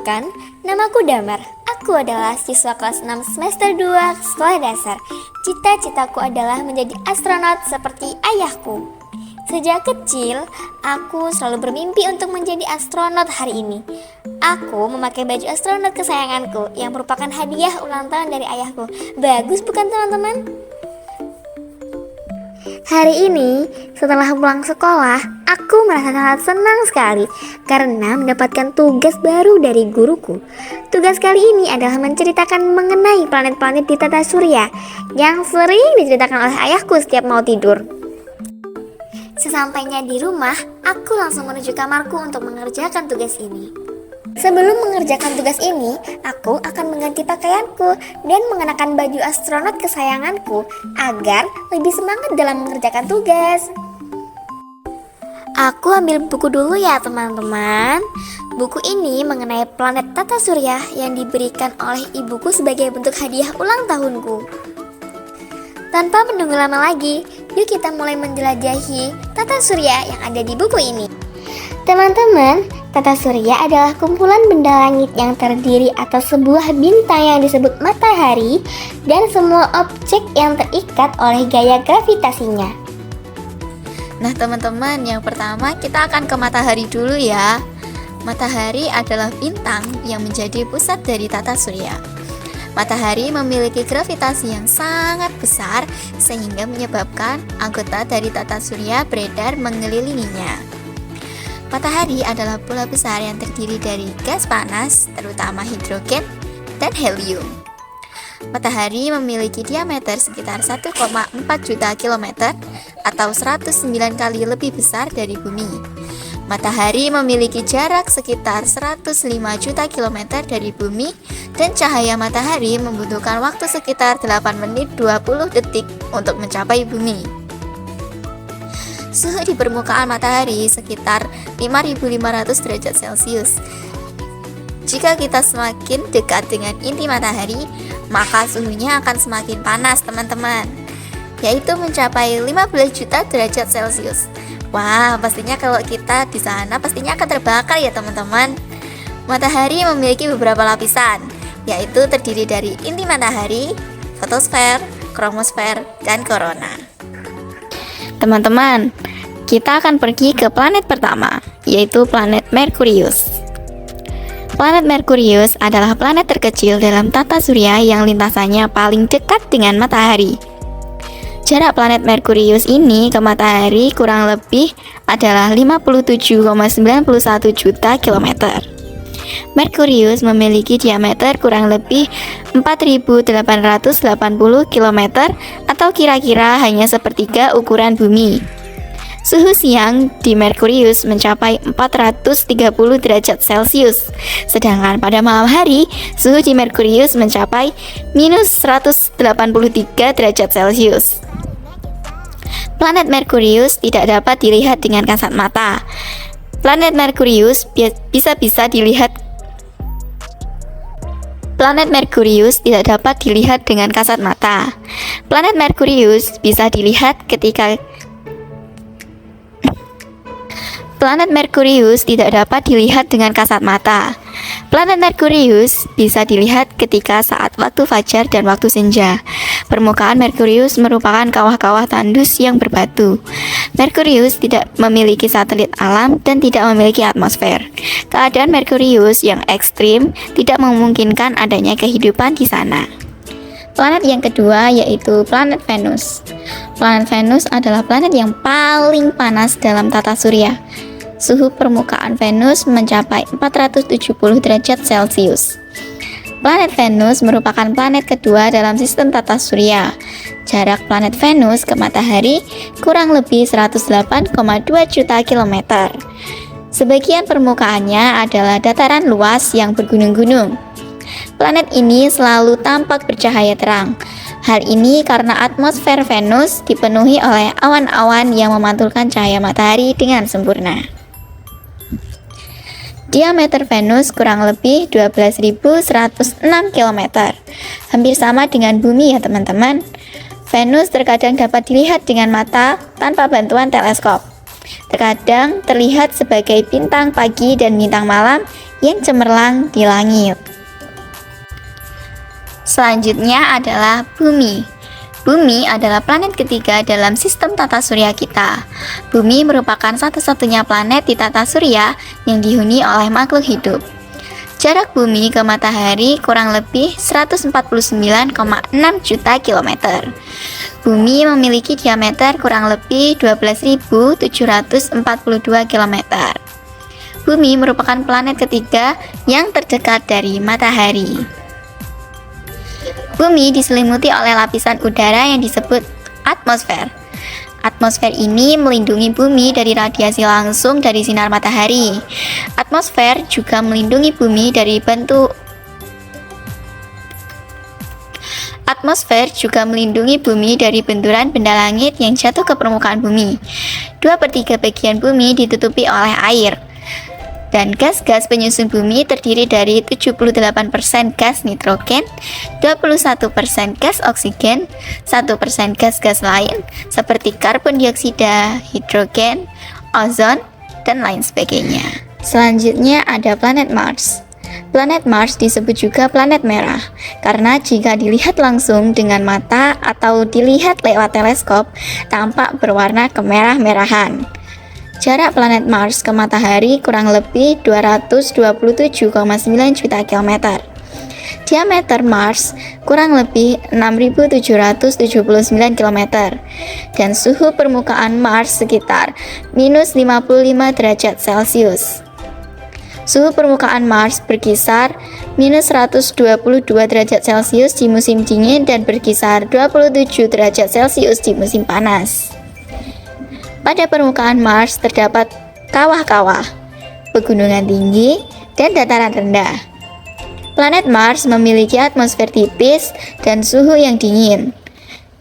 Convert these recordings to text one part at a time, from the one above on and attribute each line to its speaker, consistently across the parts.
Speaker 1: Perkenalkan, namaku Damar. Aku adalah siswa kelas 6 semester 2 sekolah dasar. Cita-citaku adalah menjadi astronot seperti ayahku. Sejak kecil, aku selalu bermimpi untuk menjadi astronot hari ini. Aku memakai baju astronot kesayanganku yang merupakan hadiah ulang tahun dari ayahku. Bagus bukan teman-teman? Hari ini, setelah pulang sekolah, aku merasa sangat senang sekali karena mendapatkan tugas baru dari guruku. Tugas kali ini adalah menceritakan mengenai planet-planet di tata surya yang sering diceritakan oleh ayahku setiap mau tidur. Sesampainya di rumah, aku langsung menuju kamarku untuk mengerjakan tugas ini. Sebelum mengerjakan tugas ini, aku akan mengganti pakaianku dan mengenakan baju astronot kesayanganku agar lebih semangat dalam mengerjakan tugas. Aku ambil buku dulu ya teman-teman. Buku ini mengenai planet tata surya yang diberikan oleh ibuku sebagai bentuk hadiah ulang tahunku. Tanpa menunggu lama lagi, yuk kita mulai menjelajahi tata surya yang ada di buku ini. Teman-teman, tata surya adalah kumpulan benda langit yang terdiri atas sebuah bintang yang disebut matahari dan semua objek yang terikat oleh gaya gravitasinya.
Speaker 2: Nah teman-teman, yang pertama kita akan ke matahari dulu ya. Matahari adalah bintang yang menjadi pusat dari tata surya. Matahari memiliki gravitasi yang sangat besar sehingga menyebabkan anggota dari tata surya beredar mengelilinginya. Matahari adalah bola besar yang terdiri dari gas panas, terutama hidrogen dan helium. Matahari memiliki diameter sekitar 1,4 juta kilometer atau 109 kali lebih besar dari bumi. Matahari memiliki jarak sekitar 105 juta kilometer dari bumi dan cahaya matahari membutuhkan waktu sekitar 8 menit 20 detik untuk mencapai bumi. Suhu di permukaan matahari sekitar 5.500 derajat Celcius. Jika kita semakin dekat dengan inti matahari, maka suhunya akan semakin panas teman-teman, yaitu mencapai 15 juta derajat Celcius. Wah, pastinya kalau kita di sana pastinya akan terbakar ya teman-teman. Matahari memiliki beberapa lapisan, yaitu terdiri dari inti matahari, fotosfer, kromosfer, dan korona. Teman-teman, kita akan pergi ke planet pertama, yaitu planet Merkurius. Planet Merkurius adalah planet terkecil dalam tata surya yang lintasannya paling dekat dengan matahari. Jarak planet Merkurius ini ke matahari kurang lebih adalah 57,91 juta kilometer. Merkurius memiliki diameter kurang lebih 4.880 km atau kira-kira hanya sepertiga ukuran bumi. Suhu siang di Merkurius mencapai 430 derajat Celcius, sedangkan pada malam hari suhu di Merkurius mencapai minus 183 derajat Celcius. Planet Merkurius tidak dapat dilihat dengan kasat mata. Planet Merkurius bisa dilihat tidak dapat dilihat dengan kasat mata. Planet Merkurius bisa dilihat ketika Planet Merkurius tidak dapat dilihat dengan kasat mata. Planet Merkurius bisa dilihat ketika saat waktu fajar dan waktu senja. Permukaan Merkurius merupakan kawah-kawah tandus yang berbatu. Merkurius tidak memiliki satelit alam dan tidak memiliki atmosfer. Keadaan Merkurius yang ekstrim tidak memungkinkan adanya kehidupan di sana. Planet yang kedua yaitu planet Venus. Planet Venus adalah planet yang paling panas dalam tata surya. Suhu permukaan Venus mencapai 470 derajat Celcius. Planet Venus merupakan planet kedua dalam sistem tata surya. Jarak planet Venus ke matahari kurang lebih 108,2 juta kilometer. Sebagian permukaannya adalah dataran luas yang bergunung-gunung. Planet ini selalu tampak bercahaya terang. Hal ini karena atmosfer Venus dipenuhi oleh awan-awan yang memantulkan cahaya matahari dengan sempurna. Diameter Venus kurang lebih 12.106 km. Hampir sama dengan bumi ya teman-teman. Venus terkadang dapat dilihat dengan mata tanpa bantuan teleskop. Terkadang terlihat sebagai bintang pagi dan bintang malam yang cemerlang di langit. Selanjutnya adalah Bumi. Bumi adalah planet ketiga dalam sistem tata surya kita. Bumi merupakan satu-satunya planet di tata surya yang dihuni oleh makhluk hidup. Jarak Bumi ke matahari kurang lebih 149,6 juta kilometer. Bumi memiliki diameter kurang lebih 12.742 km. Bumi merupakan planet ketiga yang terdekat dari matahari. Bumi diselimuti oleh lapisan udara yang disebut atmosfer. Atmosfer ini melindungi bumi dari radiasi langsung dari sinar matahari. Atmosfer juga melindungi bumi dari benturan benda langit yang jatuh ke permukaan bumi. 2/3 bagian bumi ditutupi oleh air. Dan gas-gas penyusun bumi terdiri dari 78% gas nitrogen, 21% gas oksigen, 1% gas-gas lain seperti karbon dioksida, hidrogen, ozon, dan lain sebagainya. Selanjutnya ada planet Mars. Planet Mars disebut juga planet merah karena jika dilihat langsung dengan mata atau dilihat lewat teleskop tampak berwarna kemerah-merahan. Jarak planet Mars ke matahari kurang lebih 227,9 juta kilometer. Diameter Mars kurang lebih 6.779 km dan suhu permukaan Mars sekitar minus 55 derajat Celcius. Suhu permukaan Mars berkisar minus 122 derajat Celcius di musim dingin dan berkisar 27 derajat Celcius di musim panas. Pada permukaan Mars terdapat kawah-kawah, pegunungan tinggi, dan dataran rendah. Planet Mars memiliki atmosfer tipis dan suhu yang dingin.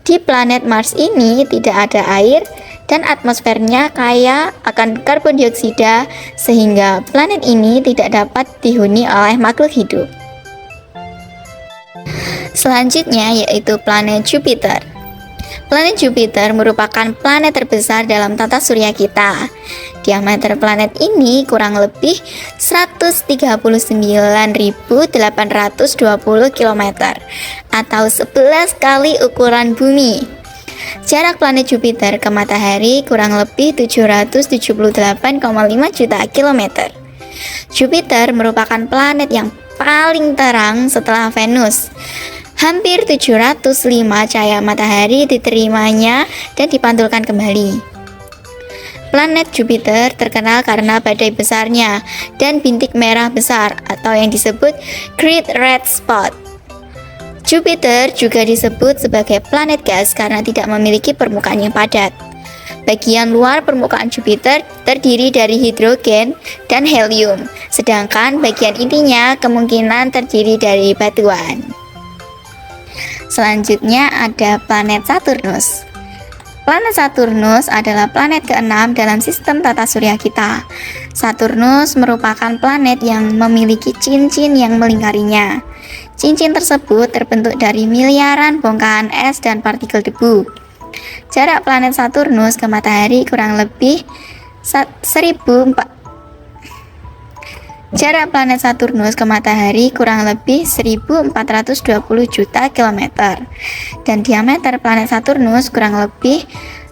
Speaker 2: Di planet Mars ini tidak ada air dan atmosfernya kaya akan karbon dioksida sehingga planet ini tidak dapat dihuni oleh makhluk hidup. Selanjutnya yaitu planet Jupiter. Planet Jupiter merupakan planet terbesar dalam tata surya kita. Diameter planet ini kurang lebih 139.820 km atau 11 kali ukuran bumi. Jarak planet Jupiter ke matahari kurang lebih 778,5 juta kilometer. Jupiter merupakan planet yang paling terang setelah Venus. Hampir 705 cahaya matahari diterimanya dan dipantulkan kembali. Planet Jupiter terkenal karena badai besarnya dan bintik merah besar atau yang disebut Great Red Spot. Jupiter juga disebut sebagai planet gas karena tidak memiliki permukaan yang padat. Bagian luar permukaan Jupiter terdiri dari hidrogen dan helium, sedangkan bagian intinya kemungkinan terdiri dari batuan. Selanjutnya ada planet Saturnus. Planet Saturnus adalah planet keenam dalam sistem tata surya kita. Saturnus merupakan planet yang memiliki cincin yang melingkarinya. Cincin tersebut terbentuk dari miliaran bongkahan es dan partikel debu. Jarak planet Saturnus ke matahari kurang lebih 1420 juta kilometer dan diameter planet Saturnus kurang lebih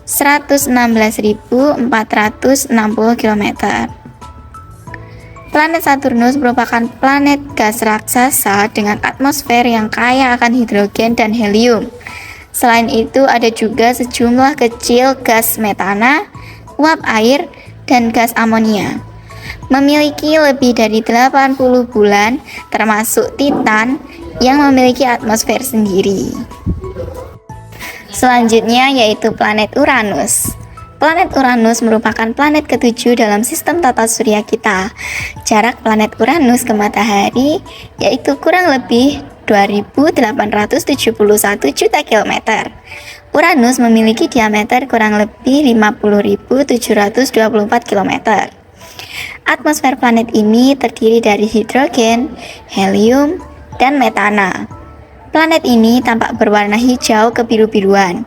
Speaker 2: 116.460 km. Planet Saturnus merupakan planet gas raksasa dengan atmosfer yang kaya akan hidrogen dan helium. Selain itu ada juga sejumlah kecil gas metana, uap air, dan gas amonia. Memiliki lebih dari 80 bulan termasuk Titan yang memiliki atmosfer sendiri. Selanjutnya yaitu planet Uranus. Planet Uranus merupakan planet ketujuh dalam sistem tata surya kita. Jarak planet Uranus ke matahari yaitu kurang lebih 2.871 juta kilometer. Uranus memiliki diameter kurang lebih 50.724 km. Atmosfer planet ini terdiri dari hidrogen, helium, dan metana. Planet ini tampak berwarna hijau kebiru-biruan.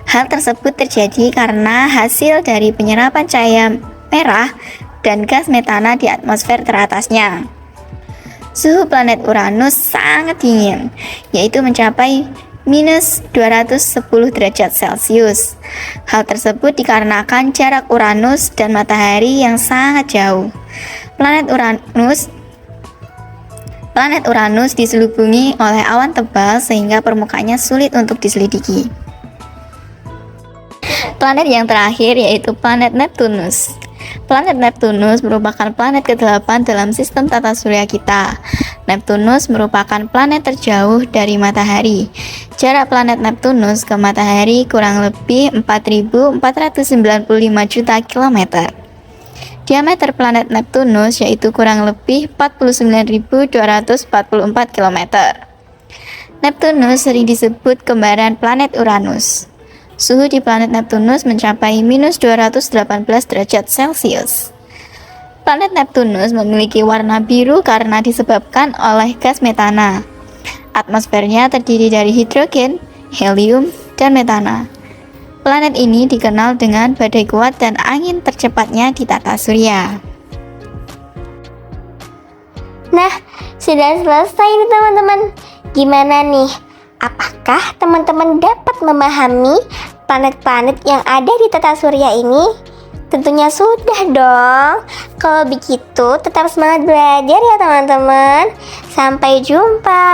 Speaker 2: Hal tersebut terjadi karena hasil dari penyerapan cahaya merah dan gas metana di atmosfer teratasnya. Suhu planet Uranus sangat dingin, yaitu mencapai minus 210 derajat Celcius. Hal tersebut dikarenakan jarak Uranus dan matahari yang sangat jauh. Planet Uranus diselubungi oleh awan tebal sehingga permukaannya sulit untuk diselidiki. Planet yang terakhir yaitu planet Neptunus. Planet Neptunus merupakan planet ke-8 dalam sistem tata surya kita. Neptunus merupakan planet terjauh dari matahari. Jarak planet Neptunus ke matahari kurang lebih 4.495 juta kilometer. Diameter planet Neptunus yaitu kurang lebih 49.244 km. Neptunus sering disebut kembaran planet Uranus. Suhu di planet Neptunus mencapai minus 218 derajat Celcius. Planet Neptunus memiliki warna biru karena disebabkan oleh gas metana. Atmosfernya terdiri dari hidrogen, helium, dan metana. Planet ini dikenal dengan badai kuat dan angin tercepatnya di tata surya.
Speaker 1: Nah, sudah selesai nih teman-teman. Gimana nih? Apakah teman-teman dapat memahami planet-planet yang ada di tata surya ini? Tentunya sudah dong. Kalau begitu, tetap semangat belajar ya teman-teman. Sampai jumpa.